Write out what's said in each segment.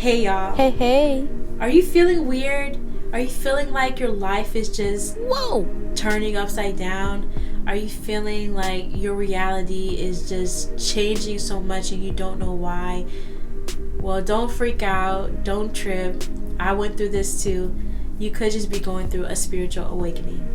Hey y'all. Hey. Are you feeling weird? Are you feeling like your life is just turning upside down? Are you feeling like your reality is just changing so much and you don't know why? Well, don't freak out. Don't trip. I went through this too. You could just be going through a spiritual awakening.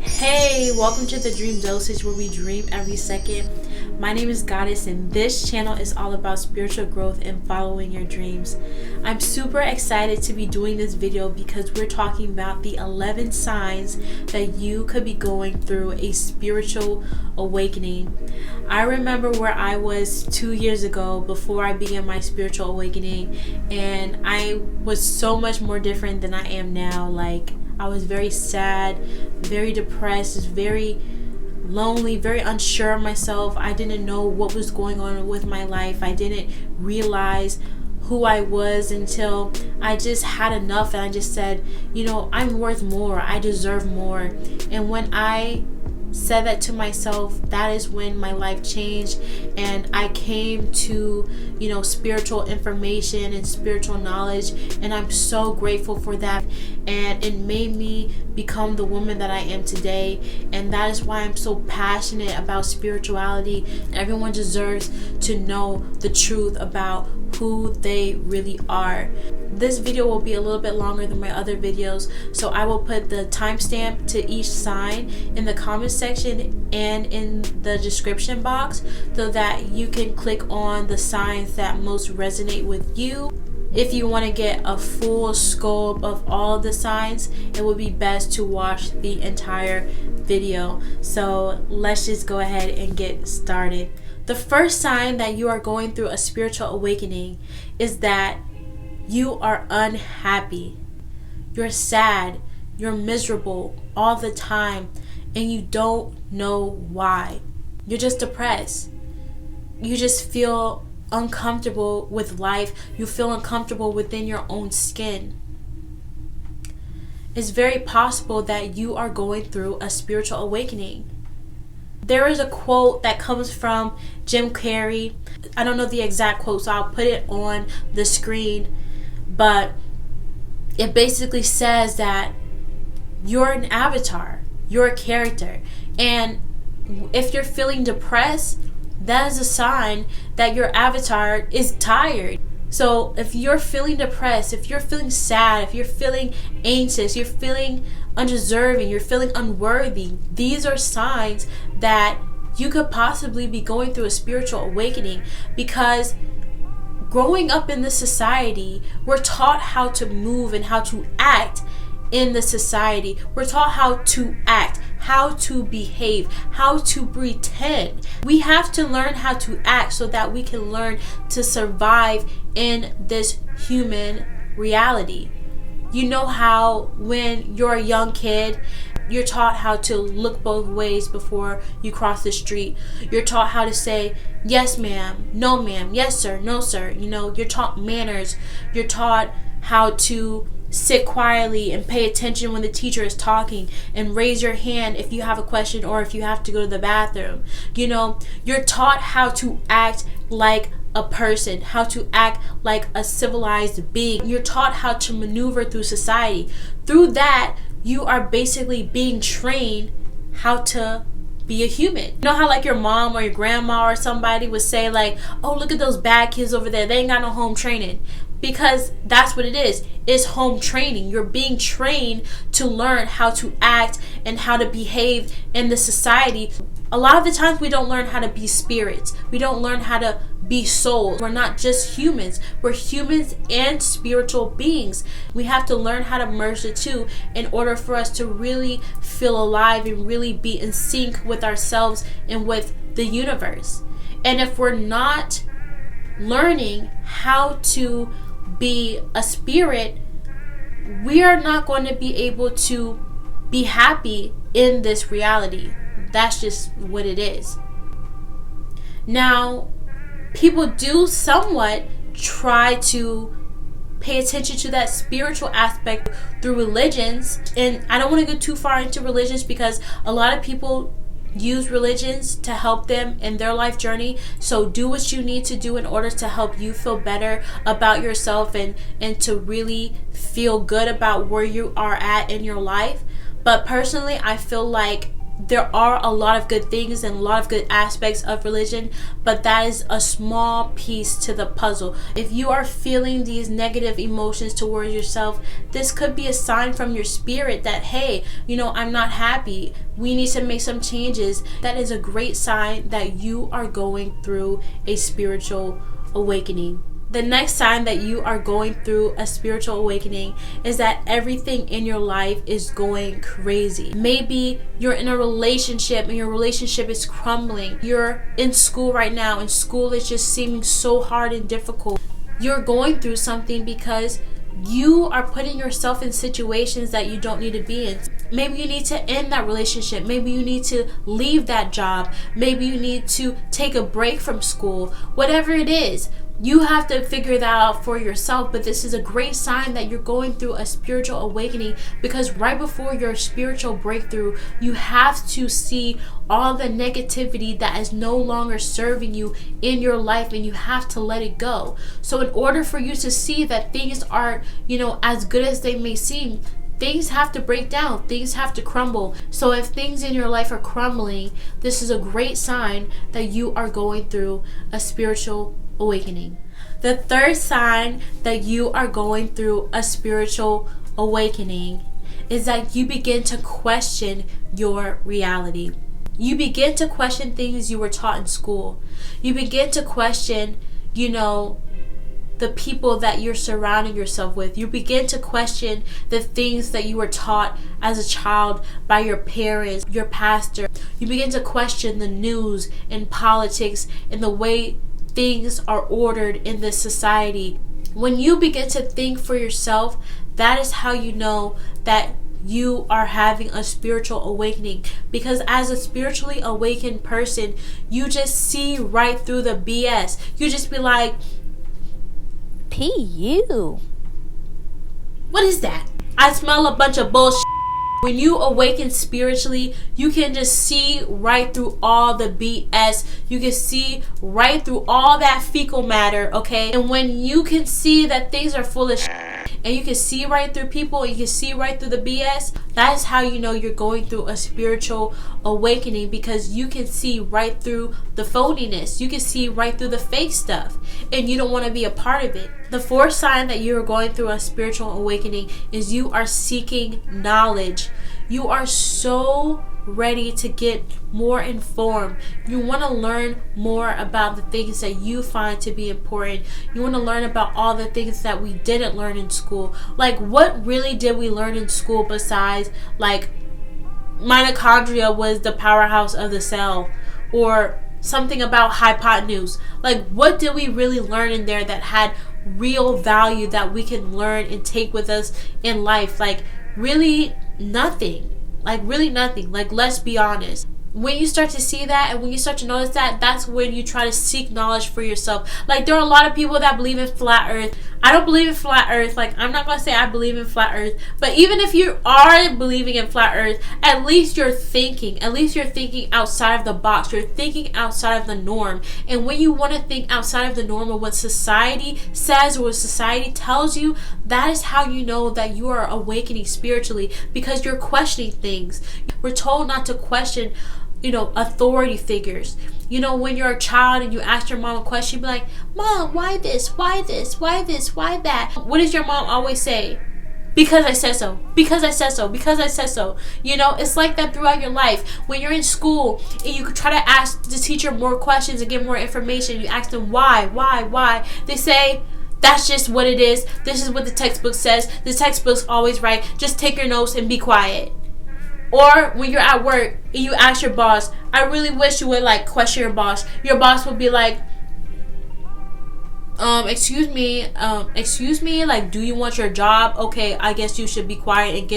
Hey, welcome to the Dream Dosage, where we dream every second. My name is Goddess, and this channel is all about spiritual growth and following your dreams. I'm super excited to be doing this video because we're talking about the 11 signs that you could be going through a spiritual awakening. I remember where I was 2 years ago before I began my spiritual awakening, and I was so much more different than I am now. I was very sad, very depressed, very lonely, very unsure of myself. I didn't know what was going on with my life. I didn't realize who I was until I just had enough and I just said, I'm worth more. I deserve more. And when I said that to myself, that is when my life changed, and I came to spiritual information and spiritual knowledge, and I'm so grateful for that. And it made me become the woman that I am today, and that is why I'm so passionate about spirituality. Everyone deserves to know the truth about who they really are. This video will be a little bit longer than my other videos, so I will put the timestamp to each sign in the comment section and in the description box so that you can click on the signs that most resonate with you. If you want to get a full scope of all the signs, it would be best to watch the entire video. So let's just go ahead and get started. The first sign that you are going through a spiritual awakening is that you are unhappy. You're sad, you're miserable all the time, and you don't know why. You're just depressed. You just feel uncomfortable with life. You feel uncomfortable within your own skin. It's very possible that you are going through a spiritual awakening. There is a quote that comes from Jim Carrey. I don't know the exact quote, so I'll put it on the screen. But it basically says that you're an avatar. You're a character. And if you're feeling depressed, that is a sign that your avatar is tired. So if you're feeling depressed, if you're feeling sad, if you're feeling anxious, you're feeling undeserving, you're feeling unworthy, these are signs that you could possibly be going through a spiritual awakening. Because growing up in this society, we're taught how to move and how to act in the society. We're taught how to act, how to behave, how to pretend. We have to learn how to act so that we can learn to survive in this human reality. You know how when you're a young kid, you're taught how to look both ways before you cross the street. You're taught how to say, yes ma'am, no ma'am, yes sir, no sir. You're taught manners. You're taught how to sit quietly and pay attention when the teacher is talking, and raise your hand if you have a question or if you have to go to the bathroom. You're taught how to act like a person, how to act like a civilized being. You're taught how to maneuver through society. Through that, you are basically being trained how to be a human. You know how your mom or your grandma or somebody would say oh, look at those bad kids over there, they ain't got no home training. Because that's what it is. It's home training. You're being trained to learn how to act and how to behave in the society. A lot of the times we don't learn how to be spirits. We don't learn how to be souls. We're not just humans. We're humans and spiritual beings. We have to learn how to merge the two in order for us to really feel alive and really be in sync with ourselves and with the universe. And if we're not learning how to be a spirit, we are not going to be able to be happy in this reality. That's just what it is. Now, people do somewhat try to pay attention to that spiritual aspect through religions, and I don't want to go too far into religions because a lot of people use religions to help them in their life journey. So do what you need to do in order to help you feel better about yourself and to really feel good about where you are at in your life. But personally, I feel like there are a lot of good things and a lot of good aspects of religion, but that is a small piece to the puzzle. If you are feeling these negative emotions towards yourself, this could be a sign from your spirit that, hey, I'm not happy. We need to make some changes. That is a great sign that you are going through a spiritual awakening. The next sign that you are going through a spiritual awakening is that everything in your life is going crazy. Maybe you're in a relationship and your relationship is crumbling. You're in school right now and school is just seeming so hard and difficult. You're going through something because you are putting yourself in situations that you don't need to be in. Maybe you need to end that relationship. Maybe you need to leave that job. Maybe you need to take a break from school. Whatever it is, you have to figure that out for yourself. But this is a great sign that you're going through a spiritual awakening, because right before your spiritual breakthrough, you have to see all the negativity that is no longer serving you in your life, and you have to let it go. So in order for you to see that things aren't, as good as they may seem, things have to break down. Things have to crumble. So if things in your life are crumbling, this is a great sign that you are going through a spiritual awakening. The third sign that you are going through a spiritual awakening is that you begin to question your reality. You begin to question things you were taught in school. You begin to question, the people that you're surrounding yourself with. You begin to question the things that you were taught as a child by your parents, your pastor. You begin to question the news and politics and the way things are ordered in this society. When you begin to think for yourself, that is how you know that you are having a spiritual awakening. Because as a spiritually awakened person, you just see right through the BS. You just be like, P.U. what is that? I smell a bunch of bullshit. When you awaken spiritually, you can just see right through all the BS. You can see right through all that fecal matter, okay? And when you can see that things are full of shit, and you can see right through people, and you can see right through the BS, that is how you know you're going through a spiritual awakening, because you can see right through the phoniness. You can see right through the fake stuff, and you don't want to be a part of it. The fourth sign that you are going through a spiritual awakening is you are seeking knowledge. You are so ready to get more informed. You want to learn more about the things that you find to be important. You want to learn about all the things that we didn't learn in school. Like, what really did we learn in school besides, like, mitochondria was the powerhouse of the cell, or something about hypotenuse? Like, what did we really learn in there that had real value that we can learn and take with us in life? Like, really nothing. Like, really nothing. Like, let's be honest. When you start to see that, and when you start to notice that, that's when you try to seek knowledge for yourself. Like, there are a lot of people that believe in flat earth. I don't believe in flat earth. Like, I'm not going to say I believe in flat earth. But even if you are believing in flat earth, at least you're thinking. At least you're thinking outside of the box. You're thinking outside of the norm. And when you want to think outside of the norm of what society says or what society tells you, that is how you know that you are awakening spiritually, because you're questioning things. We're told not to question authority figures. When you're a child and you ask your mom a question, you be like, Mom, why this? Why this? Why this? Why that? What does your mom always say? Because I said so. Because I said so. Because I said so. It's like that throughout your life. When you're in school and you try to ask the teacher more questions and get more information, you ask them why? They say, that's just what it is. This is what the textbook says. The textbook's always right. Just take your notes and be quiet. Or when you're at work and you ask your boss, I really wish you would question your boss. Your boss would be like, excuse me, do you want your job? Okay, I guess you should be quiet and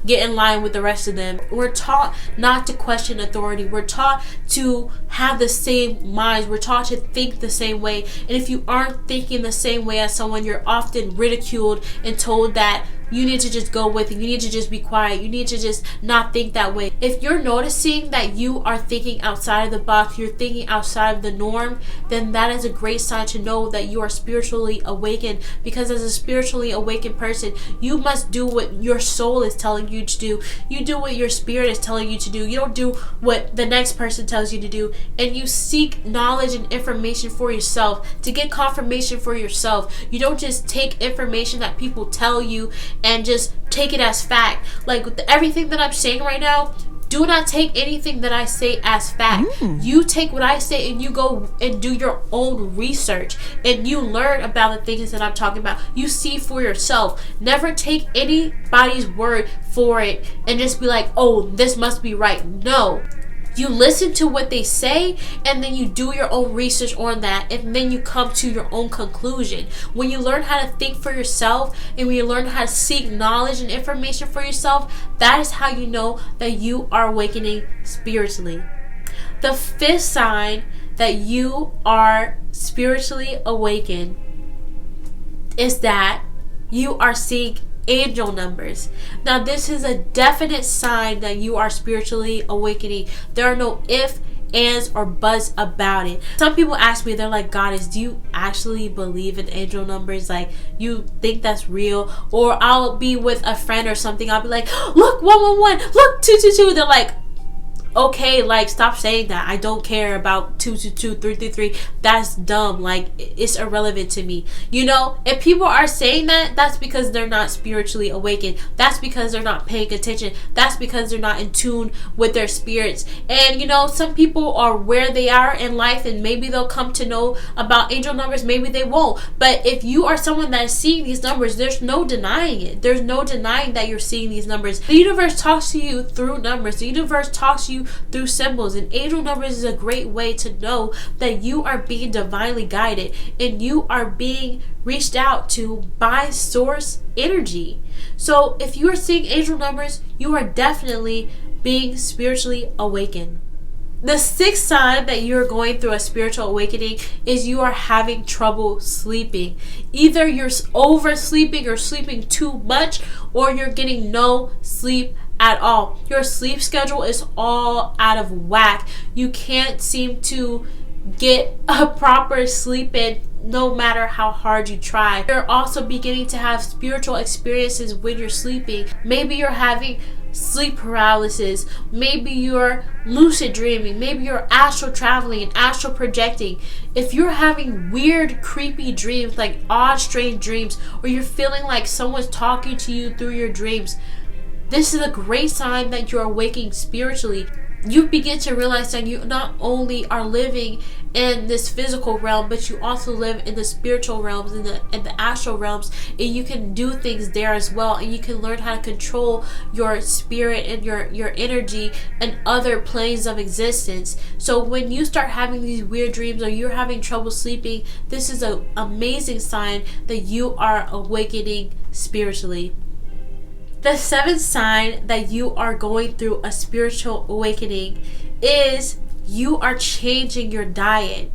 get in line with the rest of them. We're taught not to question authority. We're taught to have the same minds. We're taught to think the same way. And if you aren't thinking the same way as someone, you're often ridiculed and told that you need to just go with it. You need to just be quiet. You need to just not think that way. If you're noticing that you are thinking outside of the box, you're thinking outside of the norm, then that is a great sign to know that you are spiritually awakened. Because as a spiritually awakened person, you must do what your soul is telling you to do. You do what your spirit is telling you to do. You don't do what the next person tells you to do. And you seek knowledge and information for yourself, to get confirmation for yourself. You don't just take information that people tell you and just take it as fact. Like with everything that I'm saying right now, do not take anything that I say as fact. You take what I say and you go and do your own research and you learn about the things that I'm talking about. You see for yourself. Never take anybody's word for it and just be like, oh, this must be right. No. You listen to what they say and then you do your own research on that, and then you come to your own conclusion. When you learn how to think for yourself and when you learn how to seek knowledge and information for yourself, that is how you know that you are awakening spiritually. The fifth sign that you are spiritually awakened is that you are seeing angel numbers. Now this is a definite sign that you are spiritually awakening. There are no ifs, ands, or buts about it. Some people ask me, they're like, Goddess, do you actually believe in angel numbers? Like, you think that's real? Or I'll be with a friend or something, I'll be like, look, 111, look, 222. They're like, okay, like, stop saying that. I don't care about 222, 333. That's dumb. Like, it's irrelevant to me. You know, if people are saying that, that's because they're not spiritually awakened. That's because they're not paying attention. That's because they're not in tune with their spirits. And, you know, some people are where they are in life and maybe they'll come to know about angel numbers. Maybe they won't. But if you are someone that is seeing these numbers, there's no denying it. There's no denying that you're seeing these numbers. The universe talks to you through numbers. The universe talks to you through symbols, and angel numbers is a great way to know that you are being divinely guided and you are being reached out to by source energy. So if you are seeing angel numbers, you are definitely being spiritually awakened. The sixth sign that you're going through a spiritual awakening is you are having trouble sleeping. Either you're oversleeping or sleeping too much, or you're getting no sleep at all. Your sleep schedule is all out of whack. You can't seem to get a proper sleep in no matter how hard you try. You're also beginning to have spiritual experiences when you're sleeping. Maybe you're having sleep paralysis. Maybe you're lucid dreaming. Maybe you're astral traveling and astral projecting. If you're having weird, creepy dreams, like odd, strange dreams, or you're feeling like someone's talking to you through your dreams, this is a great sign that you're awakening spiritually. You begin to realize that you not only are living in this physical realm, but you also live in the spiritual realms and the astral realms, and you can do things there as well, and you can learn how to control your spirit and your energy and other planes of existence. So when you start having these weird dreams or you're having trouble sleeping, this is an amazing sign that you are awakening spiritually. The seventh sign that you are going through a spiritual awakening is you are changing your diet.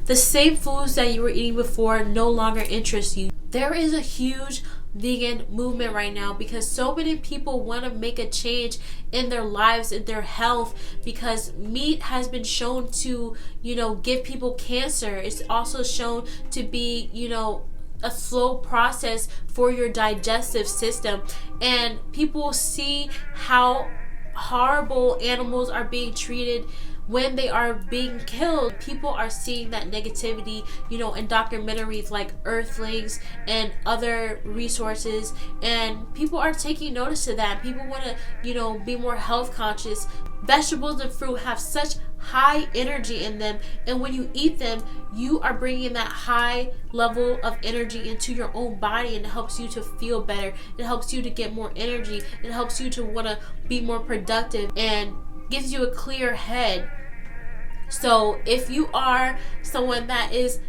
The same foods that you were eating before no longer interest you. There is a huge vegan movement right now because so many people want to make a change in their lives, in their health, because meat has been shown to, give people cancer. It's also shown to be, a slow process for your digestive system, and people see how horrible animals are being treated when they are being killed. People are seeing that negativity, in documentaries like Earthlings and other resources, and people are taking notice of that. People want to, be more health conscious. Vegetables and fruit have such high energy in them, and when you eat them, you are bringing that high level of energy into your own body, and it helps you to feel better. It helps you to get more energy. It helps you to want to be more productive and gives you a clear head. So if you are someone that is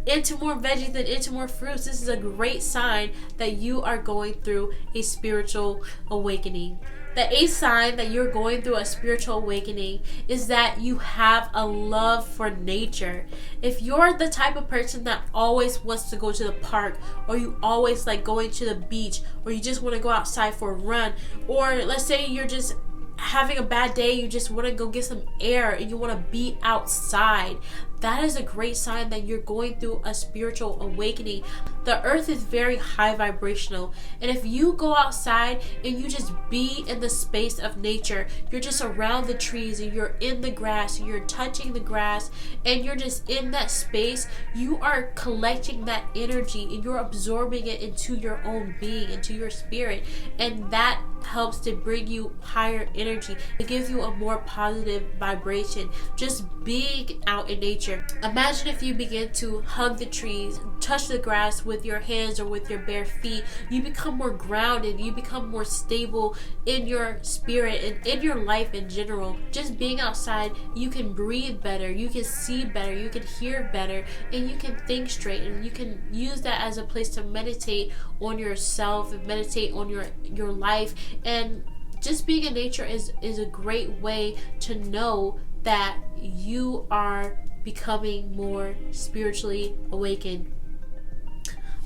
into more veggies and into more fruits, this is a great sign that you are going through a spiritual awakening. The 8th sign that you're going through a spiritual awakening is that you have a love for nature. If you're the type of person that always wants to go to the park, or you always like going to the beach, or you just want to go outside for a run, or let's say you're just having a bad day, you just want to go get some air and you want to be outside, that is a great sign that you're going through a spiritual awakening. The earth is very high vibrational, and if you go outside and you just be in the space of nature, you're just around the trees and you're in the grass and you're touching the grass and you're just in that space, you are collecting that energy and you're absorbing it into your own being, into your spirit, and that helps to bring you higher energy. It gives you a more positive vibration just being out in nature. Imagine if you begin to hug the trees, touch the grass with your hands or with your bare feet. You become more grounded, you become more stable in your spirit and in your life in general. Just being outside, you can breathe better, you can see better, you can hear better, and you can think straight, and you can use that as a place to meditate on yourself and meditate on your life. And just being in nature is a great way to know that you are becoming more spiritually awakened.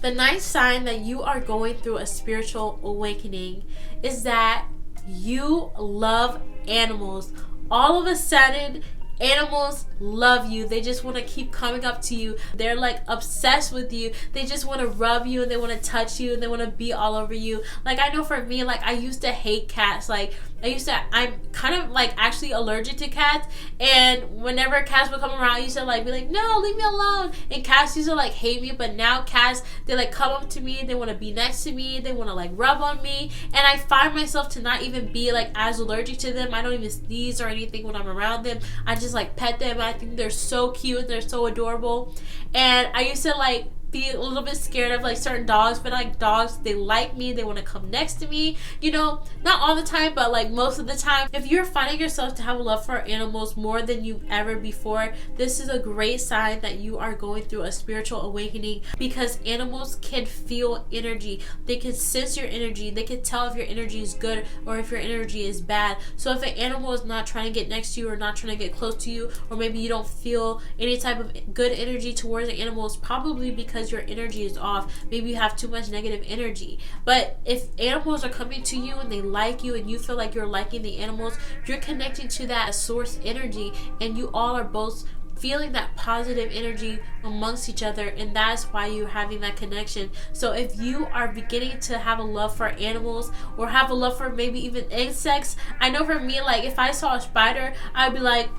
The 9th sign that you are going through a spiritual awakening is that you love animals. All of a sudden, animals love you. They just want to keep coming up to you. They're like obsessed with you. They just want to rub you and they want to touch you and they want to be all over you. Like, I know for me, like, I used to hate cats. Like, I'm kind of like actually allergic to cats, and whenever cats would come around, I used to like be like, no, leave me alone. And cats used to like hate me, but now cats, they like come up to me, they want to be next to me, they want to like rub on me, and I find myself to not even be like as allergic to them. I don't even sneeze or anything when I'm around them. I just like pet them. I think they're so cute and they're so adorable. And I used to like be a little bit scared of like certain dogs, but like dogs, they like me, they want to come next to me, you know, not all the time, but like most of the time. If you're finding yourself to have a love for animals more than you've ever before, this is a great sign that you are going through a spiritual awakening, because animals can feel energy, they can sense your energy, they can tell if your energy is good or if your energy is bad. So if an animal is not trying to get next to you or not trying to get close to you, or maybe you don't feel any type of good energy towards an animal, it's probably because your energy is off. Maybe you have too much negative energy. But if animals are coming to you and they like you and you feel like you're liking the animals, you're connecting to that source energy, and you all are both feeling that positive energy amongst each other, and that's why you're having that connection. So if you are beginning to have a love for animals, or have a love for maybe even insects, I know for me, like if I saw a spider, I'd be like,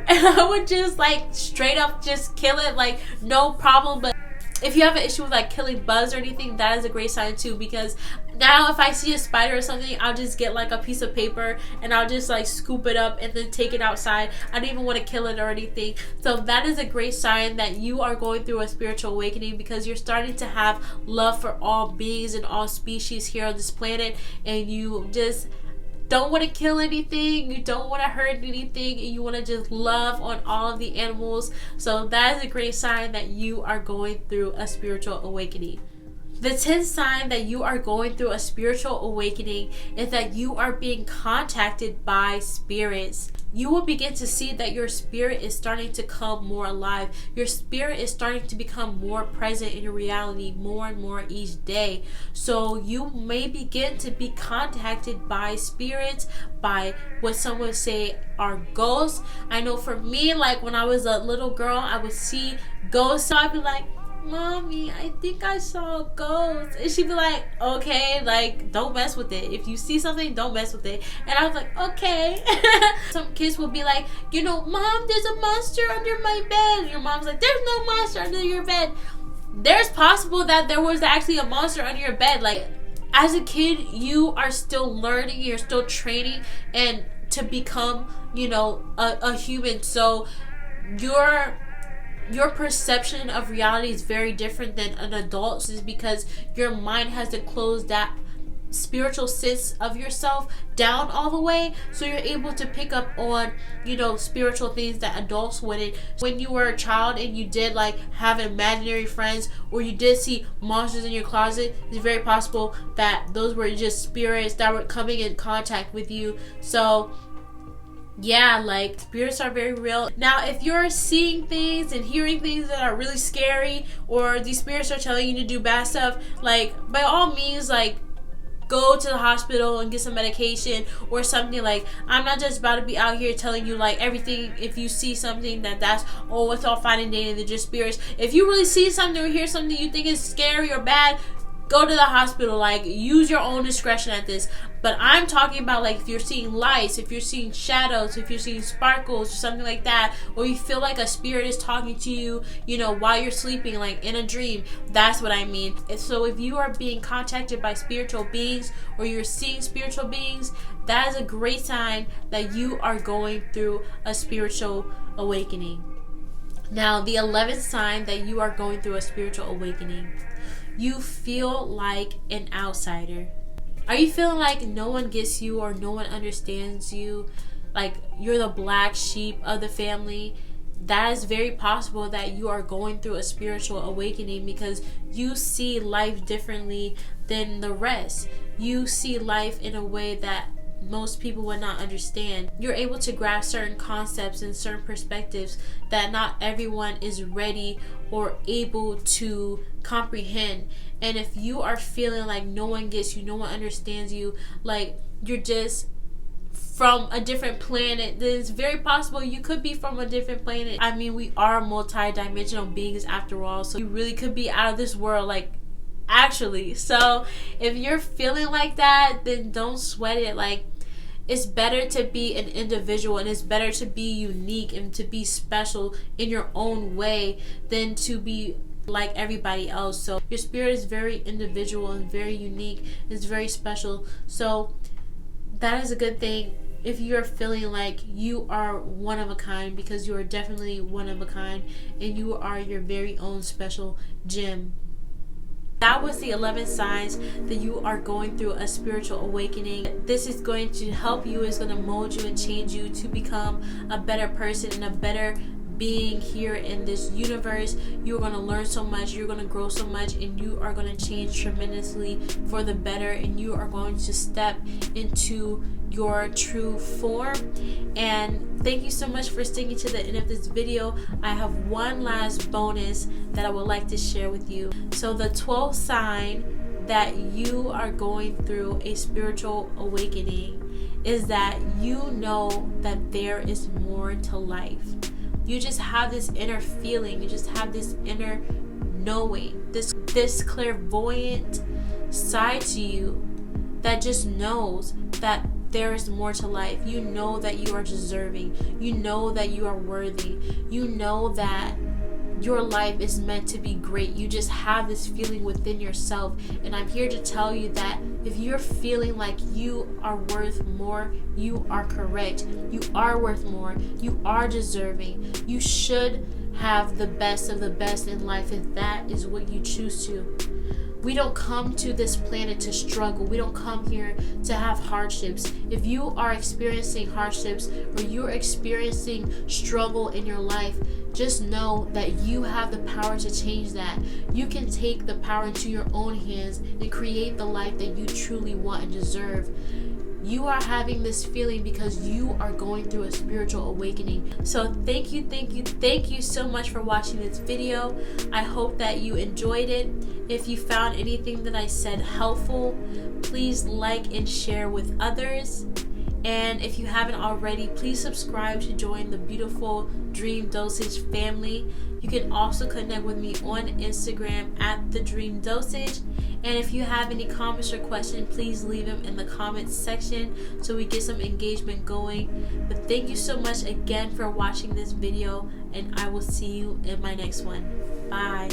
and I would just like straight up just kill it, like no problem. But if you have an issue with like killing bugs or anything, that is a great sign too, because now if I see a spider or something, I'll just get like a piece of paper and I'll just like scoop it up and then take it outside. I don't even want to kill it or anything. So that is a great sign that you are going through a spiritual awakening, because you're starting to have love for all beings and all species here on this planet, and you just don't want to kill anything, you don't want to hurt anything, and you want to just love on all of the animals. So that is a great sign that you are going through a spiritual awakening. The 10th sign that you are going through a spiritual awakening is that you are being contacted by spirits. You will begin to see that your spirit is starting to come more alive. Your spirit is starting to become more present in your reality more and more each day. So you may begin to be contacted by spirits, by what some would say are ghosts. I know for me, like when I was a little girl, I would see ghosts, so I'd be like, Mommy, I think I saw a ghost. And she'd be like, okay, like, don't mess with it. If you see something, don't mess with it. And I was like, okay. Some kids will be like, you know, Mom, there's a monster under my bed. And your mom's like, there's no monster under your bed. There's possible that there was actually a monster under your bed. Like, as a kid, you are still learning, you're still training, and to become, you know, a human. So your perception of reality is very different than an adult's, is because your mind hasn't closed that spiritual sense of yourself down all the way, so you're able to pick up on, you know, spiritual things that adults wouldn't. When you were a child and you did like have imaginary friends, or you did see monsters in your closet, it's very possible that those were just spirits that were coming in contact with you. So yeah, like, spirits are very real. Now, if you're seeing things and hearing things that are really scary, or these spirits are telling you to do bad stuff, like, by all means, like, go to the hospital and get some medication or something. Like, I'm not just about to be out here telling you like everything. If you see something that's oh, it's all fine and dandy, they're just spirits. If you really see something or hear something you think is scary or bad, go to the hospital. Like, use your own discretion at this. But I'm talking about, like, if you're seeing lights, if you're seeing shadows, if you're seeing sparkles or something like that, or you feel like a spirit is talking to you, you know, while you're sleeping, like in a dream, that's what I mean. So if you are being contacted by spiritual beings, or you're seeing spiritual beings, that is a great sign that you are going through a spiritual awakening. Now, the 11th sign that you are going through a spiritual awakening: you feel like an outsider. Are you feeling like no one gets you or no one understands you? Like, you're the black sheep of the family? That is very possible that you are going through a spiritual awakening, because you see life differently than the rest. You see life in a way that most people would not understand. You're able to grasp certain concepts and certain perspectives that not everyone is ready or able to comprehend. And if you are feeling like no one gets you, no one understands you, like you're just from a different planet, then it's very possible you could be from a different planet. I mean, we are multi-dimensional beings after all, so you really could be out of this world, like, actually. So if you're feeling like that, then don't sweat it. Like, it's better to be an individual, and it's better to be unique and to be special in your own way than to be like everybody else. So your spirit is very individual and very unique. It's very special. So that is a good thing if you're feeling like you are one of a kind, because you are definitely one of a kind and you are your very own special gem. That was the 11 signs that you are going through a spiritual awakening. This is going to help you, it's going to mold you and change you to become a better person and a better being here in this universe. You're going to learn so much, you're going to grow so much, and you are going to change tremendously for the better, and you are going to step into your true form. And thank you so much for sticking to the end of this video. I have one last bonus that I would like to share with you. So the 12th sign that you are going through a spiritual awakening is that you know that there is more to life. You just have this inner feeling, you just have this inner knowing, this clairvoyant side to you that just knows that there is more to life. You know that you are deserving. You know that you are worthy. You know that your life is meant to be great. You just have this feeling within yourself. And I'm here to tell you that if you're feeling like you are worth more, you are correct. You are worth more. You are deserving. You should have the best of the best in life, if that is what you choose to. We don't come to this planet to struggle. We don't come here to have hardships. If you are experiencing hardships or you're experiencing struggle in your life, just know that you have the power to change that. You can take the power into your own hands and create the life that you truly want and deserve. You are having this feeling because you are going through a spiritual awakening. So thank you so much for watching this video. I hope that you enjoyed it. If you found anything that I said helpful, please like and share with others. And if you haven't already, please subscribe to join the beautiful Dream Dosage family. You can also connect with me on Instagram at the Dream Dosage. And if you have any comments or questions, please leave them in the comments section so we get some engagement going. But thank you so much again for watching this video, and I will see you in my next one. Bye.